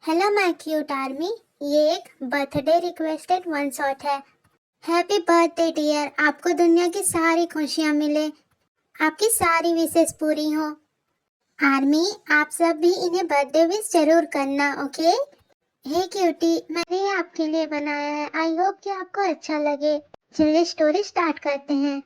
Hello my cute army. ये एक birthday requested one shot है। हैप्पी बर्थडे डियर, आपको दुनिया की सारी खुशियाँ मिले, आपकी सारी विशेष पूरी हो। आर्मी, आप सब भी इन्हें बर्थडे विश जरूर करना, ओके? हे क्यूटी, मैंने ये आपके लिए बनाया है। आई होप कि आपको अच्छा लगे। चलिए स्टोरी स्टार्ट करते हैं।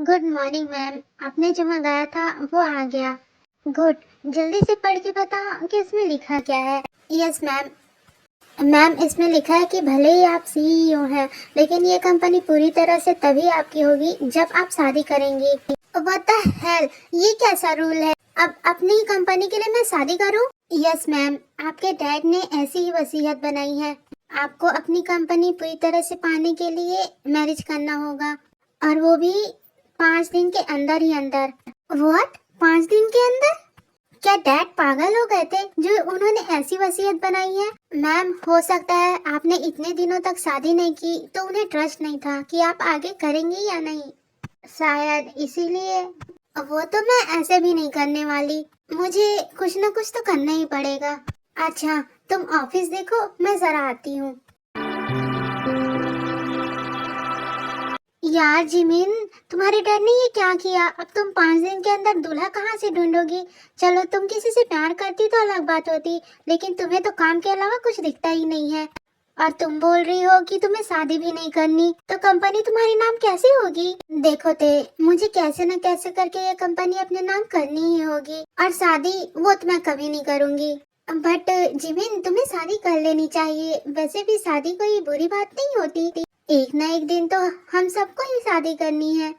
गुड मॉर्निंग मैम, आपने जो मंगाया था वो आ गया। गुड, जल्दी से पढ़ के बताओ कि इसमें लिखा क्या है। Yes ma'am. मैम, इसमें लिखा है कि भले ही आप सीईओ हैं, लेकिन ये कंपनी पूरी तरह से तभी आपकी होगी जब आप शादी करेंगी। व्हाट द हेल, ये कैसा रूल है? अब अपनी ही कंपनी के लिए मैं शादी करूं? यस मैम, आपके डैड ने ऐसी ही वसीयत बनाई है। आपको अपनी कंपनी पूरी तरह से पाने के लिए मैरिज करना होगा, और वो भी 5 दिन के अंदर ही अंदर। व्हाट, 5 दिन के अंदर? क्या डैड पागल हो गए थे जो उन्होंने ऐसी वसीयत बनाई है? मैम, हो सकता है आपने इतने दिनों तक शादी नहीं की तो उन्हें ट्रस्ट नहीं था कि आप आगे करेंगी या नहीं, शायद इसीलिए। वो तो मैं ऐसे भी नहीं करने वाली, मुझे कुछ ना कुछ तो करना ही पड़ेगा। अच्छा, तुम ऑफिस देखो, मैं जरा आती हूँ। यार जिमिन, तुम्हारे डैड ने ये क्या किया? अब तुम 5 दिन के अंदर दूल्हा कहाँ से ढूंढोगी? चलो, तुम किसी से प्यार करती तो अलग बात होती, लेकिन तुम्हें तो काम के अलावा कुछ दिखता ही नहीं है। और तुम बोल रही हो कि तुम्हें शादी भी नहीं करनी, तो कंपनी तुम्हारे नाम कैसे होगी? देखो ते, मुझे कैसे न कैसे करके ये कंपनी अपने नाम करनी ही होगी, और शादी वो तो मैं कभी नहीं करूँगी। बट जिमिन, तुम्हें शादी कर लेनी चाहिए। वैसे भी शादी कोई बुरी बात नहीं होती, एक ना एक दिन तो हम सबको ही शादी करनी है,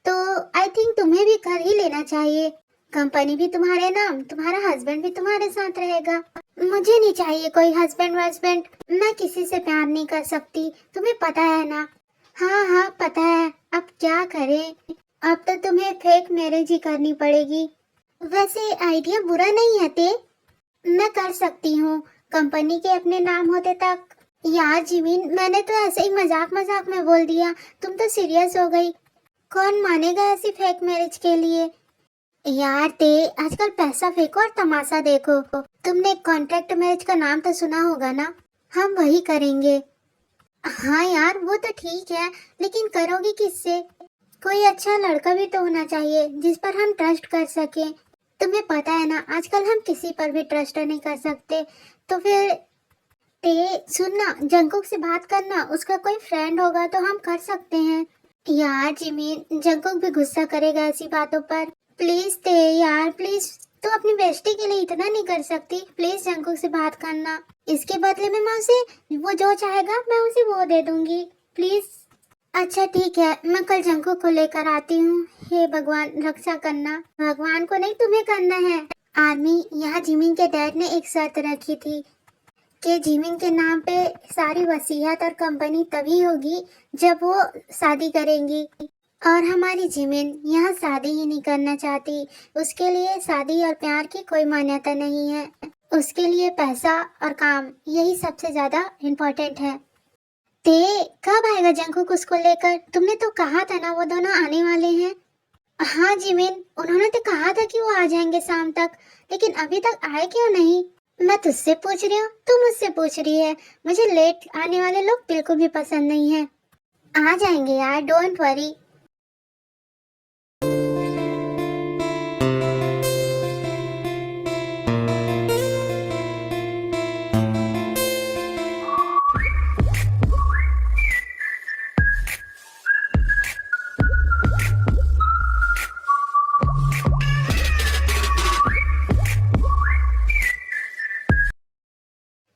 तो आई थिंक तुम्हें भी कर ही लेना चाहिए। कंपनी भी तुम्हारे नाम, तुम्हारा हस्बैंड भी तुम्हारे साथ रहेगा। मुझे नहीं चाहिए कोई हस्बैंड वस्बैंड, मैं किसी से प्यार नहीं कर सकती, तुम्हें पता है ना? हाँ हाँ पता है, अब क्या करें? अब तो तुम्हें फेक मैरिज ही करनी पड़ेगी। वैसे आइडिया बुरा नहीं है ते, मैं कर सकती हूँ, कंपनी के अपने नाम होते तक। यार जिमिन, मैंने तो ऐसे ही मजाक मजाक में बोल दिया, तुम तो सीरियस हो गई। कौन मानेगा ऐसी फेक मैरिज के लिए? यार ते, आजकल पैसा फेंको और तमाशा देखो। तुमने कॉन्ट्रैक्ट मैरिज का नाम तो सुना होगा ना? हम वही करेंगे। हाँ यार, वो तो ठीक है, लेकिन करोगी किससे? कोई अच्छा लड़का भी तो होना चाहिए जिस पर हम ट्रस्ट कर सके। तुम्हें पता है ना, आजकल हम किसी पर भी ट्रस्ट नहीं कर सकते। तो फिर ते, सुनना, जंकुक से बात करना, उसका कोई फ्रेंड होगा तो हम कर सकते हैं। यार जिमिन, जंकुक भी गुस्सा करेगा ऐसी बातों पर। प्लीज ते यार, प्लीज, तो अपनी बेस्टी के लिए इतना नहीं कर सकती? प्लीज जंकुक से बात करना, इसके बदले में मैं उसे वो जो चाहेगा मैं उसे वो दे दूंगी, प्लीज। अच्छा ठीक है, मैं कल जंकुक को लेकर आती हूँ। हे भगवान, रक्षा करना। भगवान को नहीं, तुम्हें करना है। आर्मी, यहाँ जिमिन के डैड ने एक शर्त रखी थी कि जिमिन के नाम पे सारी वसीयत और कंपनी तभी होगी जब वो शादी करेंगी, और हमारी जिमिन यहाँ शादी ही नहीं करना चाहती। उसके लिए शादी और प्यार की कोई मान्यता नहीं है, उसके लिए पैसा और काम यही सबसे ज्यादा इम्पोर्टेंट है। ते, कब आएगा जंकुक उसको लेकर? तुमने तो कहा था ना वो दोनों आने वाले हैं। हाँ जिमिन, उन्होंने तो कहा था कि वो आ जाएंगे शाम तक, लेकिन अभी तक आए क्यों नहीं? मैं तुझसे पूछ रही हूँ, तू मुझसे पूछ रही है। मुझे लेट आने वाले लोग बिल्कुल भी पसंद नहीं है। आ जाएंगे यार, डोंट वरी।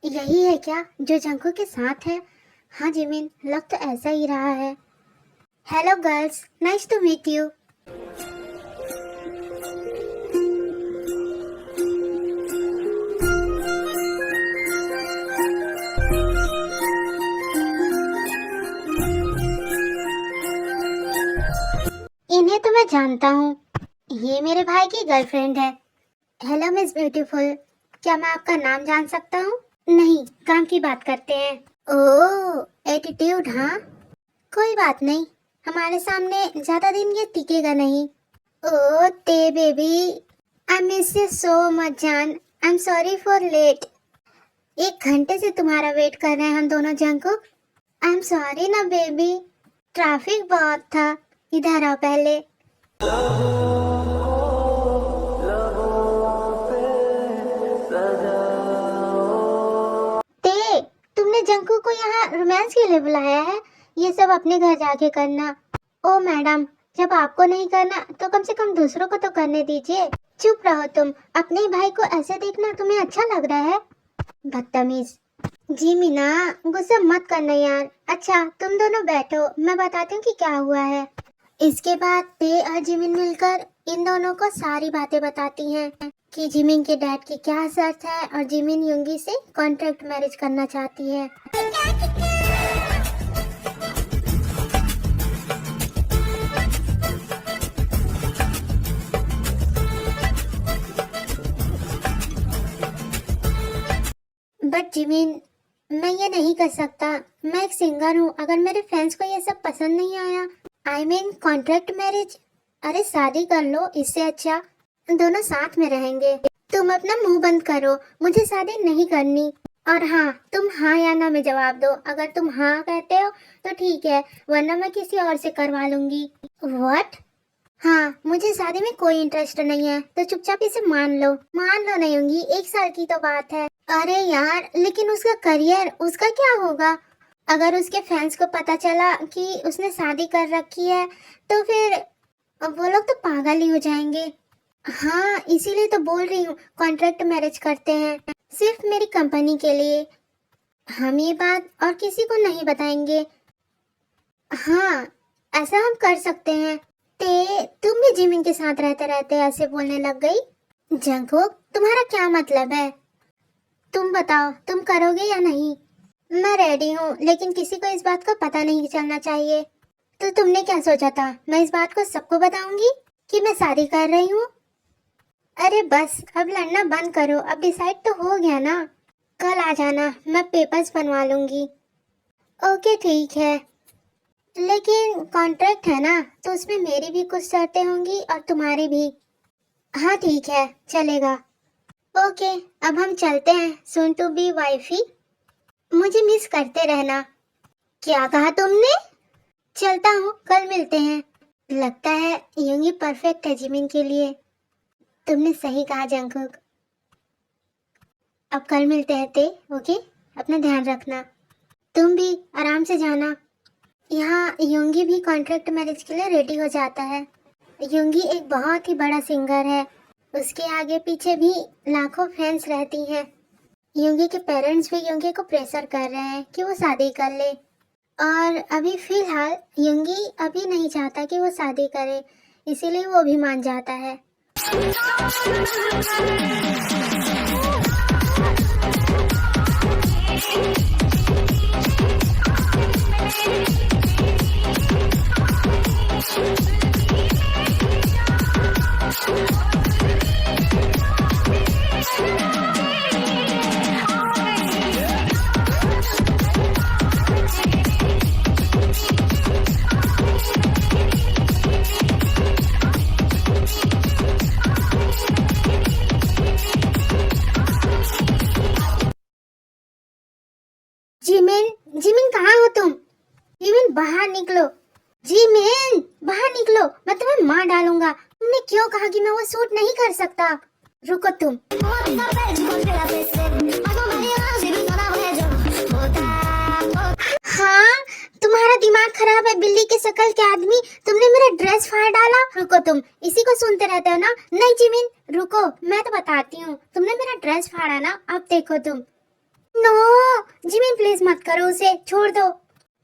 यही है क्या जो जंको के साथ है? हाँ जिमिन, लग तो ऐसा ही रहा है। Hello girls, nice to meet you. इन्हें तो मैं जानता हूँ, ये मेरे भाई की गर्लफ्रेंड है। Hello miss beautiful. क्या मैं आपका नाम जान सकता हूँ? नहीं, काम की बात करते हैं। ओह, एटीट्यूड हाँ। कोई बात नहीं, हमारे सामने ज्यादा दिन ये टिकेगा नहीं। ओह ते baby, I miss you so much जान। I am sorry for late. 1 घंटे से तुम्हारा वेट कर रहे हैं हम दोनों जंकुक। आई एम सॉरी ना बेबी, ट्रैफिक बहुत था। इधर आओ पहले। ते, तुमने जंकू को यहाँ रोमांस के लिए बुलाया है? ये सब अपने घर जाके करना। ओ मैडम, जब आपको नहीं करना तो कम से कम दूसरों को तो करने दीजिए। चुप रहो तुम, अपने ही भाई को ऐसे देखना तुम्हें अच्छा लग रहा है? बदतमीज। जी मीना, गुस्सा मत करना यार। अच्छा तुम दोनों बैठो, मैं बताती हूँ कि क्या हुआ है। इसके बाद ते और जिमिन मिलकर इन दोनों को सारी बातें बताती हैं कि जिमिन के डैड की क्या शर्त है और जिमिन युंगी से कॉन्ट्रैक्ट मैरिज करना चाहती है। बट जिमिन, मैं ये नहीं कर सकता। मैं एक सिंगर हूँ, अगर मेरे फैंस को ये सब पसंद नहीं आया, आई मीन कॉन्ट्रैक्ट मैरिज, अरे शादी कर लो, इससे अच्छा दोनों साथ में रहेंगे। तुम अपना मुंह बंद करो, मुझे शादी नहीं करनी। और हाँ, तुम हाँ या ना में जवाब दो। अगर तुम हाँ कहते हो तो ठीक है, वरना मैं किसी और से करवा लूंगी। व्हाट? हाँ, मुझे शादी में कोई इंटरेस्ट नहीं है, तो चुपचाप इसे मान लो। मान लो नहीं होंगी, 1 साल की तो बात है। अरे यार, लेकिन उसका करियर, उसका क्या होगा? अगर उसके फैंस को पता चला कि उसने शादी कर रखी है तो फिर वो लोग तो पागल ही हो जाएंगे। हाँ, इसीलिए तो बोल रही हूँ कॉन्ट्रैक्ट मैरिज करते हैं, सिर्फ मेरी कंपनी के लिए। हम ये बात और किसी को नहीं बताएंगे। हाँ, ऐसा हम कर सकते हैं। तुम भी जिमिन के साथ रहते रहते ऐसे बोलने लग गई? जंगकुक, तुम्हारा क्या मतलब है? तुम बताओ, तुम करोगे या नहीं? मैं रेडी हूँ, लेकिन किसी को इस बात का पता नहीं चलना चाहिए। तो तुमने क्या सोचा था, मैं इस बात को सबको बताऊंगी कि मैं शादी कर रही हूँ? अरे बस, अब लड़ना बंद करो, अब डिसाइड तो हो गया ना। कल आ जाना, मैं पेपर्स बनवा लूंगी। ओके ठीक है, लेकिन कॉन्ट्रैक्ट है ना, तो उसमें मेरी भी कुछ शर्तें होंगी और तुम्हारी भी। हाँ ठीक है, चलेगा। ओके, अब हम चलते हैं सून टू बी वाइफी। मुझे मिस करते रहना। क्या कहा तुमने? चलता हूँ, कल मिलते हैं। लगता है युंगी परफेक्ट है जिमिन के लिए। तुमने सही कहा जंगकुक। अब कल मिलते हैं ते, ओके? अपना ध्यान रखना। तुम भी आराम से जाना। यहाँ युंगी भी कॉन्ट्रैक्ट मैरिज के लिए रेडी हो जाता है। युंगी एक बहुत ही बड़ा सिंगर है, उसके आगे पीछे भी लाखों फैंस रहती हैं। युंगी के पेरेंट्स भी युंगी को प्रेशर कर रहे हैं कि वो शादी कर ले, और अभी फिलहाल युंगी अभी नहीं चाहता कि वो शादी करे, इसीलिए वो भी मान जाता है। जिमिन, जिमिन कहाँ हो तुम? जिमिन बाहर निकलो। जिमिन बाहर निकलो, मैं तुम्हें मार डालूंगा। तुमने क्यों कहा कि मैं वो सूट नहीं कर सकता? रुको तुम। हाँ, तुम्हारा दिमाग खराब है बिल्ली के शक्ल के आदमी, तुमने मेरा ड्रेस फाड़ डाला। रुको तुम, इसी को सुनते रहते हो ना? नहीं जिमिन रुको, मैं तो बताती हूँ। तुमने मेरा ड्रेस फाड़ा ना, अब देखो तुम। नो जिमिन प्लीज मत करो उसे, छोड़ दो।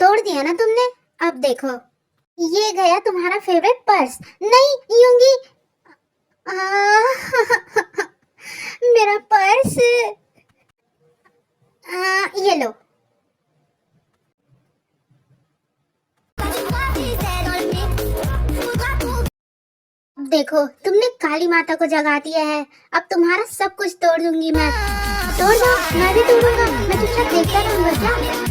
तोड़ दिया ना तुमने, अब देखो। ये गया तुम्हारा फेवरेट पर्स। नहीं यूंगी, मेरा पर्स। ये लो। देखो, तुमने काली माता को जगा दिया है। अब तुम्हारा सब कुछ तोड़ दूंगी मैं। तोड़ दो, मैं भी तोड़ूंगा। मैं चुपचाप देखता रहूंगा क्या?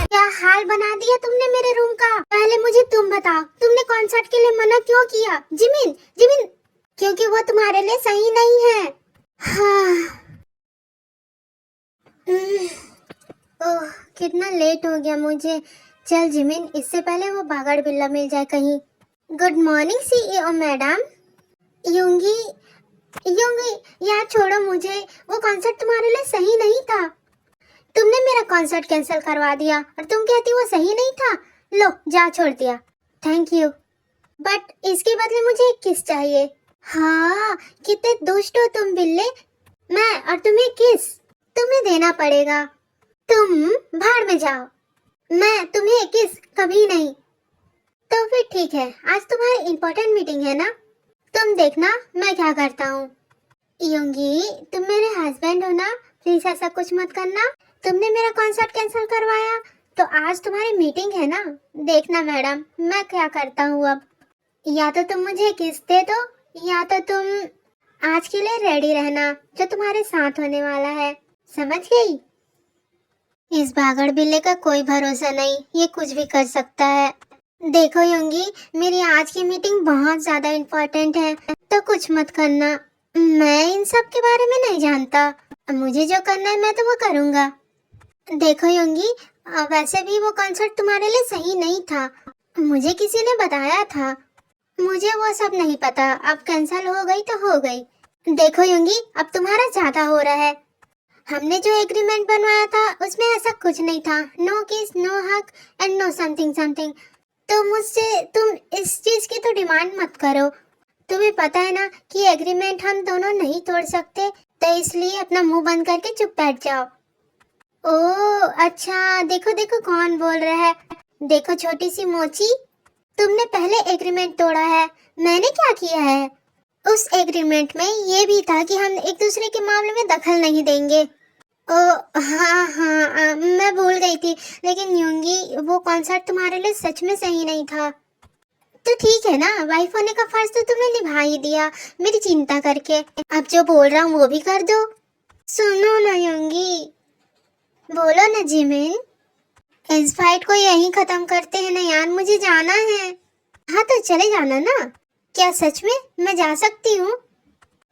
क्या हाल बना दिया तुमने मेरे रूम का। पहले मुझे तुम बताओ, तुमने कॉन्सर्ट के लिए मना क्यों किया? जिमिन, जिमिन, क्योंकि वो तुम्हारे लिए सही नहीं है। हाँ। ओह, कितना लेट हो गया मुझे। चल जिमिन, इससे पहले वो बागड़ बिल्ला मिल जाए कहीं। Good morning CEO madam. Yoongi, Yoongi यार छोड़ो मुझे। वो कॉन्सर्ट तुम्हारे लिए सही नहीं था। तुमने मेरा कॉन्सर्ट कैंसिल करवा दिया और तुम कहती वो सही नहीं था। लो, जा छोड़ दिया। थैंक यू, बट इसके बदले मुझे एक किस चाहिए। हाँ, कितने दुष्ट हो तुम बिल्ले। मैं और तुम्हें किस तुम्हें देना पड़ेगा। तुम भाड़ में जाओ। मैं तुम्हें किस कभी नहीं। तो फिर ठीक है, आज तुम्हारी इम्पोर्टेंट मीटिंग है ना। तुम देखना मैं क्या करता हूँ। योंगी, तुम मेरे हस्बैंड हो ना, प्लीज ऐसा कुछ मत करना। तुमने मेरा कॉन्सर्ट कैंसिल करवाया तो आज तुम्हारी मीटिंग है ना। देखना मैडम, मैं क्या करता हूँ अब। या तो तुम मुझे किस दे दो, या तो तुम आज के लिए रेडी रहना, जो तुम्हारे साथ होने वाला है। समझ गई? इस भागड़ बिल्ले का कोई भरोसा नहीं, ये कुछ भी कर सकता है। देखो योंगी, मेरी आज की मीटिंग बहुत ज्यादा इम्पोर्टेंट है, तो कुछ मत करना। मैं इन सब के बारे में नहीं जानता। मुझे जो करना है मैं तो वो करूँगा। देखो योंगी, वैसे भी वो कॉन्सर्ट तुम्हारे लिए सही नहीं था। मुझे किसी ने बताया था। मुझे वो सब नहीं पता। अब कैंसिल हो गई तो हो गई। देखो योंगी, अब तुम्हारा ज्यादा हो रहा है। हमने जो एग्रीमेंट बनवाया था उसमें ऐसा कुछ नहीं था। नो किस, नो हक एंड नो समथिंग समथिंग। तो मुझसे तुम इस चीज की तो डिमांड मत करो। तुम्हें पता है ना कि एग्रीमेंट हम दोनों नहीं तोड़ सकते, तो इसलिए अपना मुंह बंद करके चुप बैठ जाओ। ओह अच्छा, देखो देखो कौन बोल रहा है। देखो छोटी सी मोची, तुमने पहले एग्रीमेंट तोड़ा है। मैंने क्या किया है? उस एग्रीमेंट में ये भी था कि हम एक दूसरे के मामले में दखल नहीं देंगे। ओ हाँ हाँ, मैं भूल गई थी। लेकिन यूंगी, वो कॉन्सर्ट तुम्हारे लिए सच में सही नहीं था। तो ठीक है ना, वाइफ होने का फर्ज तो तुमने निभा ही दिया मेरी चिंता करके। अब जो बोल रहा हूँ वो भी कर दो। सुनो ना यूंगी। बोलो ना जिमिन। इस फाइट को यहीं खत्म करते हैं ना यार, मुझे जाना है। हाँ तो चले जाना ना। क्या सच में मैं जा सकती हूँ?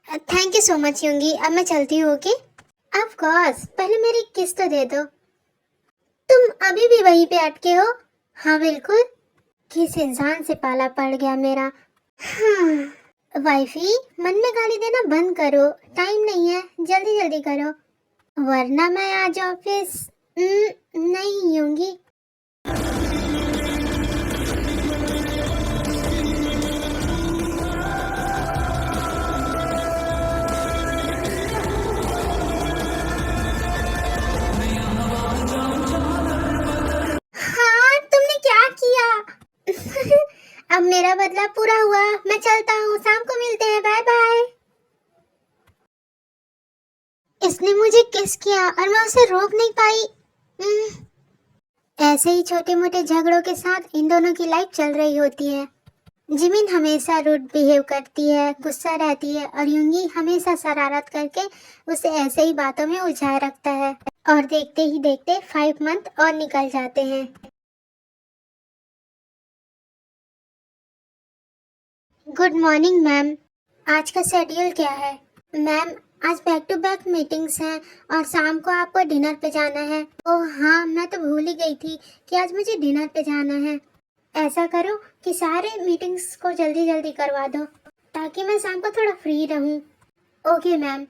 थैंक यू सो मच यूंगी, अब मैं चलती हूँ। ओके ऑफ कोर्स, पहले मेरी किस्त तो दे दो। तुम अभी भी वहीं पे अटके हो? हाँ बिल्कुल। किस इंसान से पाला पड़ गया मेरा। हाँ वाइफी, मन में गाली देना बंद करो। टाइम नहीं है, जल्दी जल्दी करो वरना मैं आज ऑफिस नहीं होंगी। हाँ तुमने क्या किया? अब मेरा बदला पूरा हुआ। मैं चलता हूँ, शाम को मिलते हैं। Bye bye. इसने मुझे किस किया और मैं उसे रोक नहीं पाई। ऐसे ही छोटे मोटे झगड़ों के साथ इन दोनों की लाइफ चल रही होती है। जिमिन हमेशा रूड बिहेव करती है, गुस्सा रहती है, और यूंगी हमेशा शरारत करके उसे ऐसे ही बातों में उलझाए रखता है। और देखते ही देखते 5 मंथ और निकल जाते हैं। Good morning ma'am. आज का शेड्यूल क्या है? मैम आज बैक टू बैक मीटिंग्स हैं और शाम को आपको डिनर पे जाना है। ओह हाँ, मैं तो भूल ही गई थी कि आज मुझे डिनर पे जाना है। ऐसा करो कि सारे मीटिंग्स को जल्दी जल्दी करवा दो ताकि मैं शाम को थोड़ा फ्री रहूं। Okay ma'am.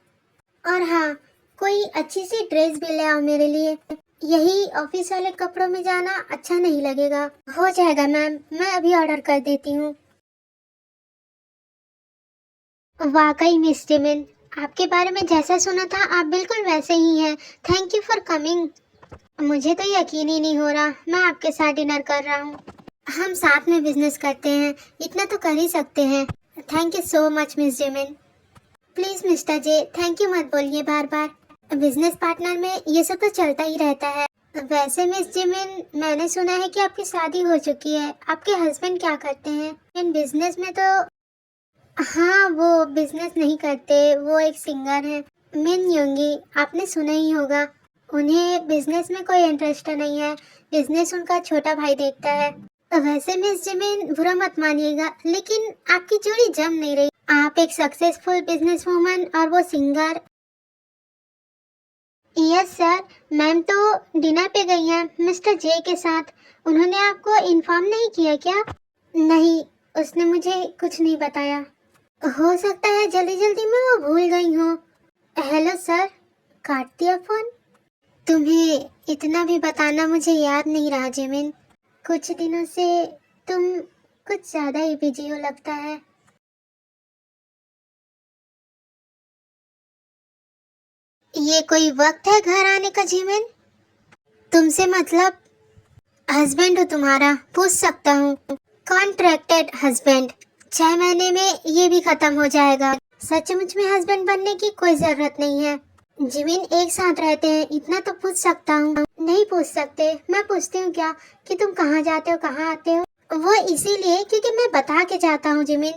और हाँ, कोई अच्छी सी ड्रेस भी ले आओ मेरे लिए। यही ऑफिस वाले कपड़ों में जाना अच्छा नहीं लगेगा। हो जाएगा मैम, मैं अभी ऑर्डर कर देती हूँ। वाकई मिस जिमिन, आपके बारे में जैसा सुना था आप बिल्कुल वैसे ही हैं। Thank you for coming. मुझे तो यकीन ही नहीं हो रहा मैं आपके साथ डिनर कर रहा हूँ। हम साथ में बिजनेस करते हैं, इतना तो कर ही सकते हैं। Thank you so much miss Jimin. Please mister J, thank you मत बोलिए बार बार। बिजनेस पार्टनर में ये सब तो चलता ही रहता है। वैसे मिस जिमिन, मैंने सुना है कि आपकी शादी हो चुकी है। आपके हस्बैंड क्या करते हैं? इन बिजनेस में तो हाँ, वो बिजनेस नहीं करते, वो एक सिंगर है। मिन योंगी, आपने सुना ही होगा। उन्हें बिजनेस में कोई इंटरेस्ट नहीं है, बिजनेस उनका छोटा भाई देखता है। वैसे मिस जिमिन, बुरा मत मानिएगा, लेकिन आपकी जोड़ी जम नहीं रही। आप एक सक्सेसफुल बिजनेस वूमन और वो सिंगर। यस सर, मैम तो डिनर पे गई हैं मिस्टर जे के साथ। उन्होंने आपको इन्फॉर्म नहीं किया क्या? नहीं, उसने मुझे कुछ नहीं बताया। हो सकता है जल्दी जल्दी में वो भूल गई हो। हेलो सर, काट दिया फोन। तुम्हें इतना भी बताना मुझे याद नहीं रहा जिमिन। कुछ दिनों से तुम कुछ ज्यादा ही बिजी हो लगता है। ये कोई वक्त है घर आने का जिमिन? तुमसे मतलब हस्बैंड हो तुम्हारा, पूछ सकता हूँ? Contracted husband. 6 महीने में ये भी खत्म हो जाएगा। सचमुच में हस्बैंड बनने की कोई जरूरत नहीं है। जिमिन, एक साथ रहते हैं, इतना तो पूछ सकता हूँ। नहीं पूछ सकते? मैं पूछती हूँ क्या कि तुम कहाँ जाते हो, कहाँ आते हो? वो इसीलिए क्योंकि मैं बता के जाता हूँ जिमिन।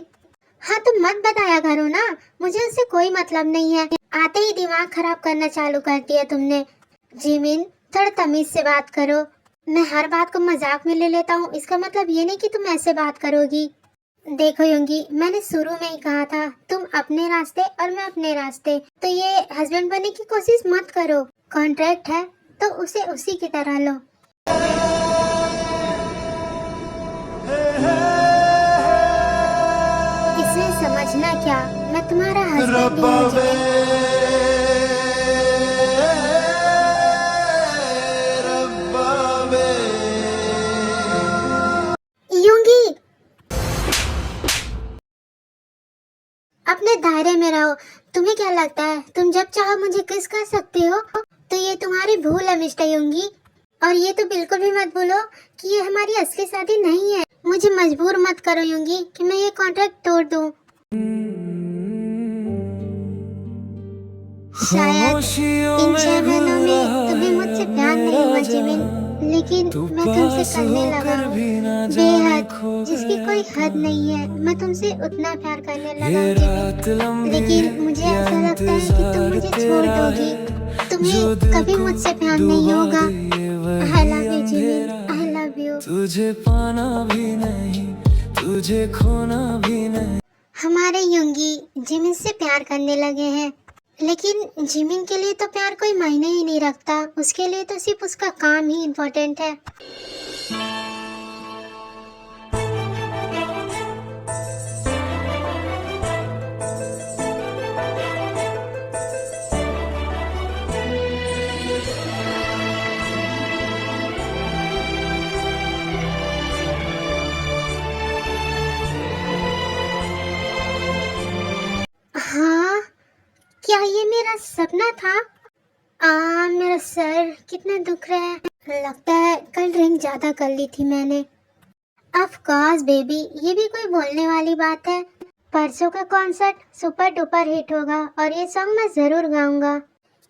हाँ, तुम मत बताया करो ना, मुझे उससे कोई मतलब नहीं है। आते ही दिमाग खराब करना चालू कर दिया तुमने। जिमिन, थोड़ा तमीज से बात करो। मैं हर बात को मजाक में ले लेता हूँ, इसका मतलब ये नहीं कि तुम ऐसे बात करोगी। देखो योंगी, मैंने शुरू में ही कहा था, तुम अपने रास्ते और मैं अपने रास्ते। तो ये हस्बैंड बनने की कोशिश मत करो। कॉन्ट्रैक्ट है तो उसे उसी की तरह लो। इसमें समझना क्या, मैं तुम्हारा हस्बैंड हूँ जिमिन। योंगी, अपने दायरे में रहो। तुम्हें क्या लगता है तुम जब चाहो मुझे किस कर सकते हो? तो ये तुम्हारी भूल है मिस्टर योंगी। और ये तो बिल्कुल भी मत भूलो कि ये हमारी असली शादी नहीं है। मुझे मजबूर मत करो योंगी कि मैं ये कॉन्ट्रैक्ट तोड़ दूं। शायद इन 6 महीनों में तुम्हें मुझसे प्यार नहीं हुआ जिमिन, लेकिन मैं तुमसे करने लगा हूँ बेहद, जिसकी कोई हद नहीं है। मैं तुमसे उतना प्यार करने लगा हूँ जिमिन, लेकिन मुझे ऐसा लगता है कि तुम मुझे छोड़ दोगी। तुम्हें कभी मुझसे प्यार नहीं होगा। आई love you Jimin, I love you. तुझे पाना भी नहीं, तुझे खोना भी नहीं। हमारे योंगी जिमिन से प्यार करने लगे हैं, लेकिन जिमिन के लिए तो प्यार कोई मायने ही नहीं रखता। उसके लिए तो सिर्फ उसका काम ही इम्पोर्टेंट है। हाँ, क्या ये मेरा सपना था? मेरा सर कितना दुख रहा है। लगता है कल ड्रिंक ज्यादा कर ली थी मैंने। ऑफ कोर्स बेबी, ये भी कोई बोलने वाली बात है। परसों का कॉन्सर्ट सुपर डुपर हिट होगा और ये सॉन्ग मैं जरूर गाऊंगा,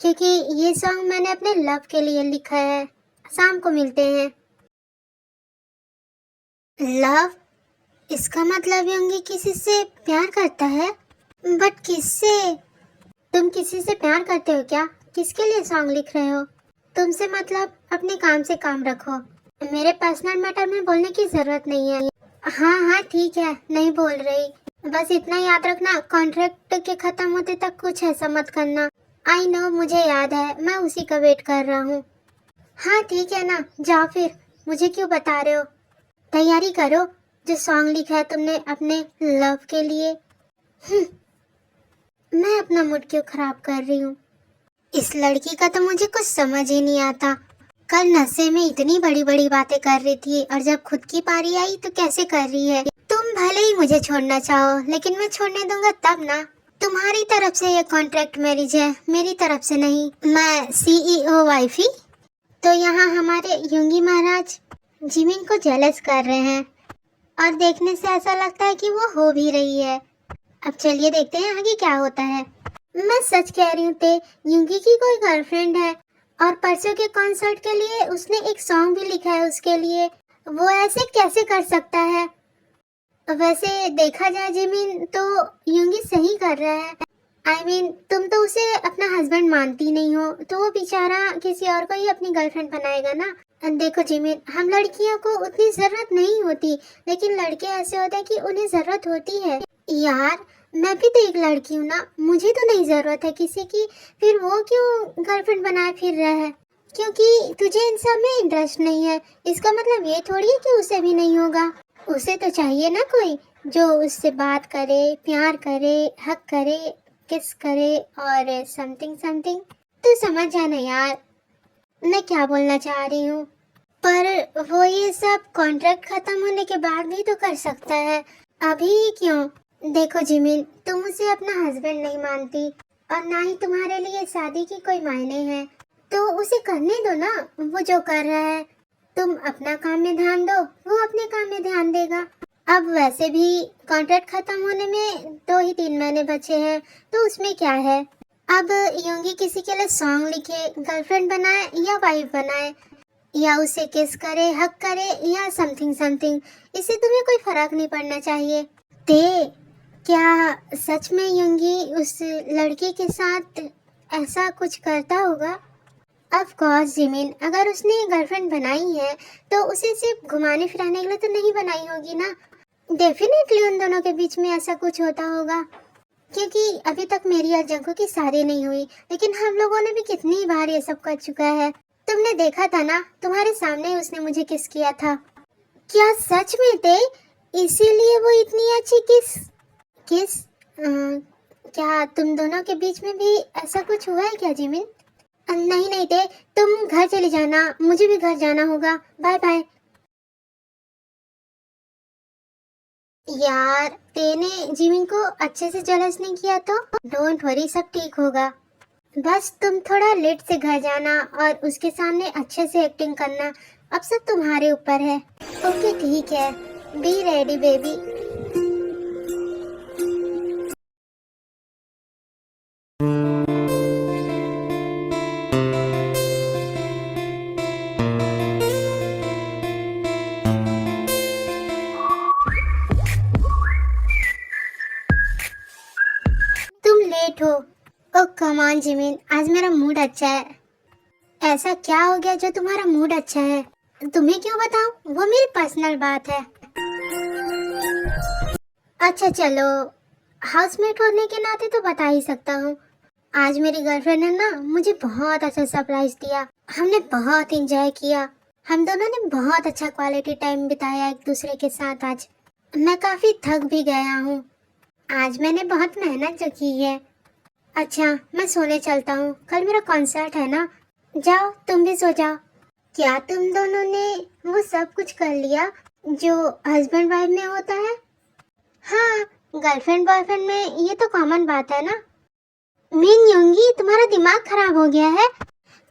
क्योंकि ये सॉन्ग मैंने अपने लव के लिए लिखा है। शाम को मिलते हैं। लव? इसका मतलब होंगे किसी से प्यार करता है। बट किससे? तुम किसी से प्यार करते हो क्या? किसके लिए सॉन्ग लिख रहे हो? तुमसे मतलब अपने काम से काम रखो, मेरे पर्सनल मैटर में बोलने की जरूरत नहीं है। हाँ हाँ ठीक है, नहीं बोल रही। बस इतना याद रखना, कॉन्ट्रैक्ट के खत्म होते तक कुछ ऐसा मत करना। आई नो, मुझे याद है, मैं उसी का वेट कर रहा हूँ। हाँ ठीक है ना, जाओ फिर, मुझे क्यों बता रहे हो? तैयारी करो, जो सॉन्ग लिखा है तुमने अपने लव के लिए। मैं अपना मूड क्यों खराब कर रही हूँ? इस लड़की का तो मुझे कुछ समझ ही नहीं आता। कल नशे में इतनी बड़ी बड़ी बातें कर रही थी और जब खुद की पारी आई तो कैसे कर रही है। तुम भले ही मुझे छोड़ना चाहो, लेकिन मैं छोड़ने दूंगा तब ना। तुम्हारी तरफ से ये कॉन्ट्रैक्ट मैरिज है, मेरी तरफ से नहीं। मैं CEO वाइफी। तो यहाँ हमारे योंगी महाराज, जिमिन को जेलस कर रहे हैं और देखने से ऐसा लगता है कि वो हो भी रही है। अब चलिए देखते हैं आगे क्या होता है। मैं सच कह रही हूँ ते, युंगी की कोई गर्लफ्रेंड है और परसों के कॉन्सर्ट के लिए उसने एक सॉन्ग भी लिखा है उसके लिए। वो ऐसे कैसे कर सकता है? वैसे देखा जाए जिमिन तो युंगी सही कर रहा है। I mean, तुम तो उसे अपना हस्बैंड मानती नहीं हो, तो वो बेचारा किसी और को ही अपनी गर्लफ्रेंड बनाएगा ना। देखो जिमिन, हम लड़कियों को उतनी जरूरत नहीं होती, लेकिन लड़के ऐसे होते हैं कि उन्हें जरूरत होती है। यार, मैं भी तो एक लड़की हूँ ना, मुझे तो नहीं जरूरत है किसी की, फिर वो क्यों गर्लफ्रेंड बनाए फिर रहा है? क्योंकि तुझे इन सब में इंटरेस्ट नहीं है, इसका मतलब ये थोड़ी है कि उसे भी नहीं होगा। उसे तो चाहिए ना कोई जो उससे बात करे, प्यार करे, हक करे, किस करे और समथिंग समथिंग। तू समझ जाना यार मैं क्या बोलना चाह रही हूँ। पर वो ये सब कॉन्ट्रैक्ट खत्म होने के बाद भी तो कर सकता है, अभी क्यों? देखो जिमिन, तुम उसे अपना हस्बैंड नहीं मानती और ना ही तुम्हारे लिए शादी की कोई मायने है, तो उसे करने दो ना वो जो कर रहा है। तुम अपना काम में ध्यान दो, वो अपने काम में ध्यान देगा। अब वैसे भी कॉन्ट्रैक्ट खत्म होने में 2 ही 3 महीने बचे हैं, तो उसमें क्या है? अब योंगी किसी के लिए सॉन्ग लिखे, गर्लफ्रेंड बनाए या वाइफ बनाए, या उसे किस करे, हक करे या समथिंग समथिंग, इससे तुम्हें कोई फर्क नहीं पड़ना चाहिए। ते क्या सच में योंगी उस लड़की के साथ ऐसा कुछ करता होगा? ऑफ कोर्स जिमिन, अगर उसने गर्लफ्रेंड बनाई है तो उसे सिर्फ घुमाने फिराने के लिए तो नहीं बनाई होगी ना। डेफिनेटली उन दोनों के बीच में ऐसा कुछ होता होगा, क्योंकि अभी तक मेरी और जंकू की शादी नहीं हुई, लेकिन हम लोगों ने भी कितनी बार ये सब कर चुका है। तुमने देखा था ना, तुम्हारे सामने उसने मुझे किस किया था। क्या सच में थे? इसीलिए वो इतनी अच्छी किस क्या तुम दोनों के बीच में भी ऐसा कुछ हुआ है क्या जिमिन? नहीं नहीं थे, तुम घर चली जाना, मुझे भी घर जाना होगा। Bye bye. यार, तेने जिमिन को अच्छे से जेलस नहीं किया तो डोंट वरी, सब ठीक होगा। बस तुम थोड़ा लेट से घर जाना और उसके सामने अच्छे से एक्टिंग करना, अब सब तुम्हारे ऊपर है। ओके ठीक है, बी रेडी बेबी। तुम लेट हो। ओ कम ऑन जिमिन, आज मेरा मूड अच्छा है। ऐसा क्या हो गया जो तुम्हारा मूड अच्छा है? तुम्हें क्यों बताऊं, वो मेरी पर्सनल बात है। अच्छा चलो, हाउसमेट होने के नाते तो बता ही सकता हूँ। आज मेरी गर्लफ्रेंड ने ना मुझे बहुत अच्छा सरप्राइज दिया, हमने बहुत एंजॉय किया, हम दोनों ने बहुत अच्छा क्वालिटी टाइम बिताया एक दूसरे के साथ। आज मैं काफी थक भी गया हूँ, आज मैंने बहुत मेहनत जो की है। अच्छा मैं सोने चलता हूँ, कल मेरा कॉन्सर्ट है ना। जाओ तुम भी सो जाओ। क्या तुम दोनों ने वो सब कुछ कर लिया जो हस्बैंड वाइफ में होता है? हाँ, गर्लफ्रेंड बॉयफ्रेंड में ये तो कॉमन बात है ना। मीन योंगी, तुम्हारा दिमाग खराब हो गया है?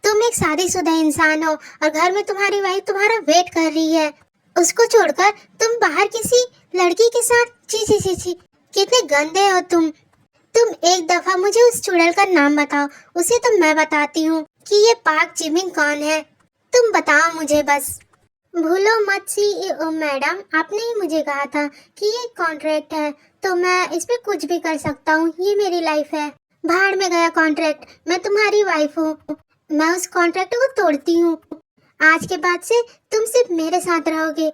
तुम एक शादीशुदा इंसान हो और घर में तुम्हारी वाइफ तुम्हारा वेट कर रही है, उसको छोड़कर तुम बाहर किसी लड़की के साथ। ची ची ची ची, कितने गंदे हो तुम। तुम एक दफा मुझे उस चुड़ैल का नाम बताओ, उसे तो मैं बताती हूँ कि ये पाक जिमिन कौन है। तुम बताओ मुझे बस। भूलो मत सीईओ मैडम, आपने ही मुझे कहा था कि ये कॉन्ट्रैक्ट है तो मैं इस पे कुछ भी कर सकता हूँ, ये मेरी लाइफ है। भाड़ में गया कॉन्ट्रैक्ट, मैं तुम्हारी वाइफ हूँ, मैं उस कॉन्ट्रैक्ट को तोड़ती हूँ। आज के बाद से तुम सिर्फ मेरे साथ रहोगे,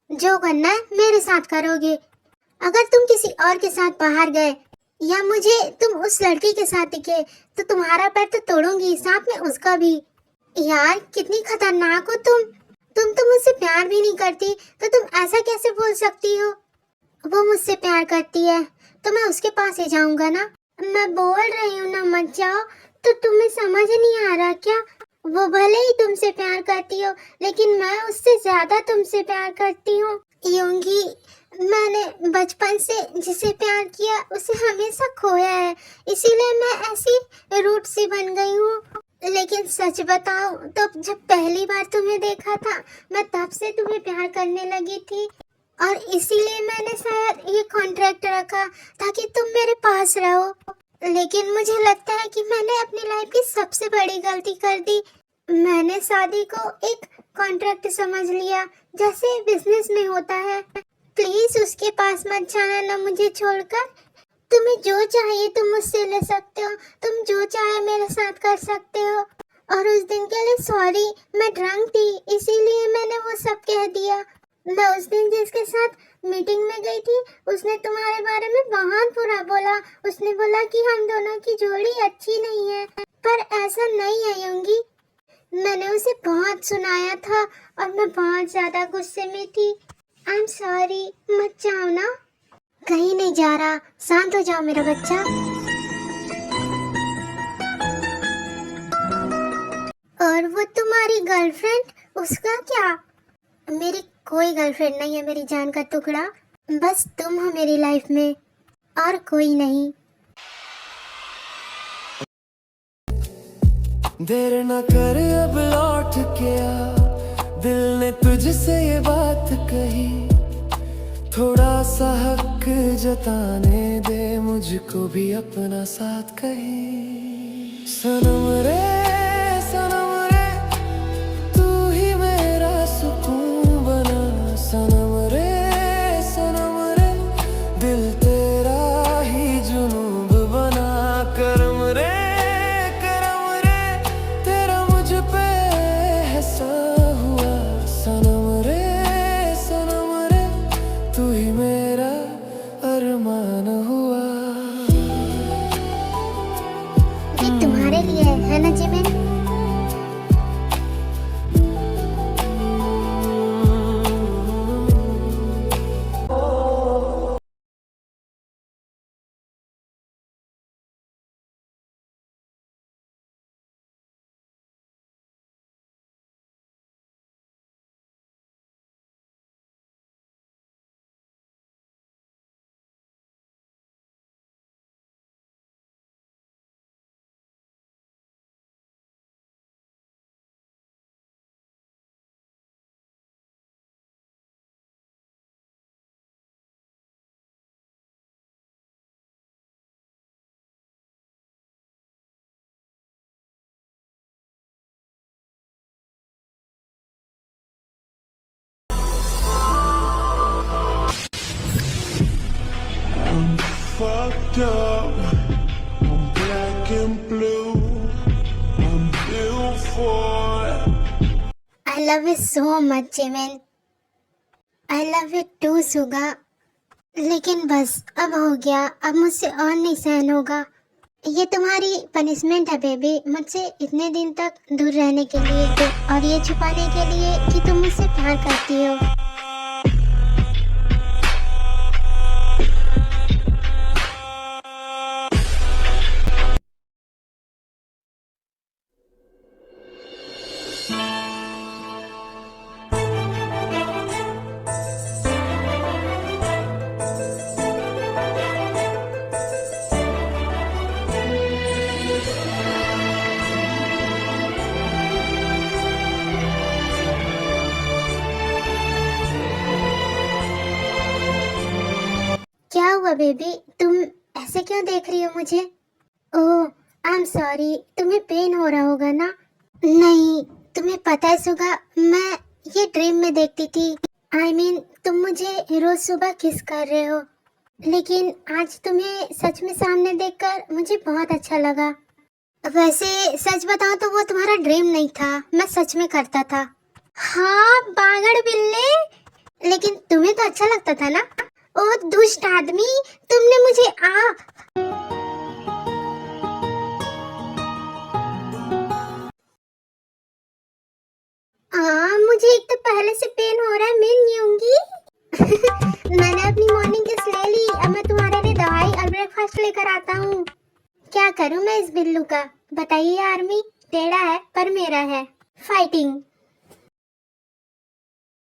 जो करना है मेरे साथ करोगे। अगर तुम किसी और के साथ बाहर गए या मुझे तुम उस लड़की के साथ दिखे तो तुम्हारा पैर तो तोड़ूंगी, साथ में उसका भी। यार कितनी खतरनाक हो तुम तो मुझसे प्यार भी नहीं करती, तो तुम ऐसा कैसे बोल सकती हो? वो मुझसे प्यार करती है तो मैं उसके पास ही जाऊंगा ना। मैं बोल रही हूँ ना मत जाओ, तो तुम्हें समझ नहीं आ रहा क्या? वो भले ही तुमसे प्यार करती हो, लेकिन मैं उससे ज्यादा तुमसे प्यार करती हूँ। योंगी, मैंने बचपन से जिसे प्यार किया उसे हमेशा खोया है, इसीलिए मैं ऐसी रूठ सी बन गई हूँ। लेकिन सच बताओ तो जब पहली बार तुम्हें देखा था मैं तब से तुम्हें प्यार करने लगी थी, और इसीलिए मैंने शायद ये कॉन्ट्रैक्ट रखा ताकि तुम मेरे पास रहो। लेकिन मुझे लगता है कि मैंने अपनी लाइफ की सबसे बड़ी गलती कर दी। मैंने शादी को एक कॉन्ट्रैक्ट समझ लिया, जैसे बिजनेस में होता है। प्लीज उसके पास मत जाना ना मुझे छोड़कर। तुम्हें जो चाहिए तुम मुझसे ले सकते हो, तुम जो चाहे मेरे साथ कर सकते हो। और उस दिन के लिए सॉरी, मैं ड्रंक थी इसीलिए मैंने वो सब कह दिया। मैं उस दिन जिसके साथ मीटिंग में गई थी उसने तुम्हारे बारे में बहुत बुरा बोला। उसने बोला कि हम दोनों की जोड़ी अच्छी नहीं है, पर ऐसा नहीं है योंगी। मैंने उसे बहुत सुनाया था और मैं बहुत ज्यादा गुस्से में थी। आई एम सॉरी, मत जाओ ना। कहीं नहीं जा रहा, शांत हो जाओ मेरा बच्चा। और वो तुम्हारी गर्लफ्रेंड, उसका क्या? मेरी कोई गर्लफ्रेंड नहीं है मेरी जान का टुकड़ा। बस तुम हो मेरी लाइफ में और कोई नहीं। देर न कर अब लौट के आ, दिल ने तुझसे ये बात कही। थोड़ा सा हक जताने दे मुझको भी अपना साथ कहीं। सनम रे तू ही मेरा सुकून बना। सनम रे दिल तेरा ही जुनून बना। करम रे तेरा मुझ पे एहसान हुआ। सनम रे तू ही मेरा अरमान हुआ। ये तुम्हारे लिए है ना Jimin? Fucked up, I'm black and blue, I'm built for it. I love you so much Jimin. I love you too Suga. लेकिन बस अब हो गया, अब मुझसे और नहीं सहन होगा। ये तुम्हारी पनिशमेंट है बेबी, मुझसे इतने दिन तक दूर रहने के लिए और ये छुपाने के लिए कि तुम मुझसे प्यार करती हो। क्या हुआ बेबी, तुम ऐसे क्यों देख रही हो मुझे? ओह आई एम सॉरी, तुम्हें पेन हो रहा होगा ना? नहीं, तुम्हें पता है सुगा, मैं ये ड्रीम में देखती थी। आई मीन तुम मुझे रोज सुबह किस कर रहे हो, लेकिन आज तुम्हें सच में सामने देखकर मुझे बहुत अच्छा लगा। वैसे सच बताऊं तो वो तुम्हारा ड्रीम नहीं था, मैं सच में करता था। हाँ बागड़ बिल्ले, लेकिन तुम्हें तो अच्छा लगता था ना? ओ दुष्ट आदमी, तुमने मुझे मुझे एक तो पहले से पेन हो रहा है, मैं नहीं होंगी। मैंने अपनी मॉर्निंग किस ले ली, अब मैं तुम्हारे लिए दवाई और ब्रेकफास्ट लेकर आता हूँ। क्या करूँ मैं इस बिल्लू का, बताइए आर्मी? टेढ़ा है पर मेरा है। फाइटिंग।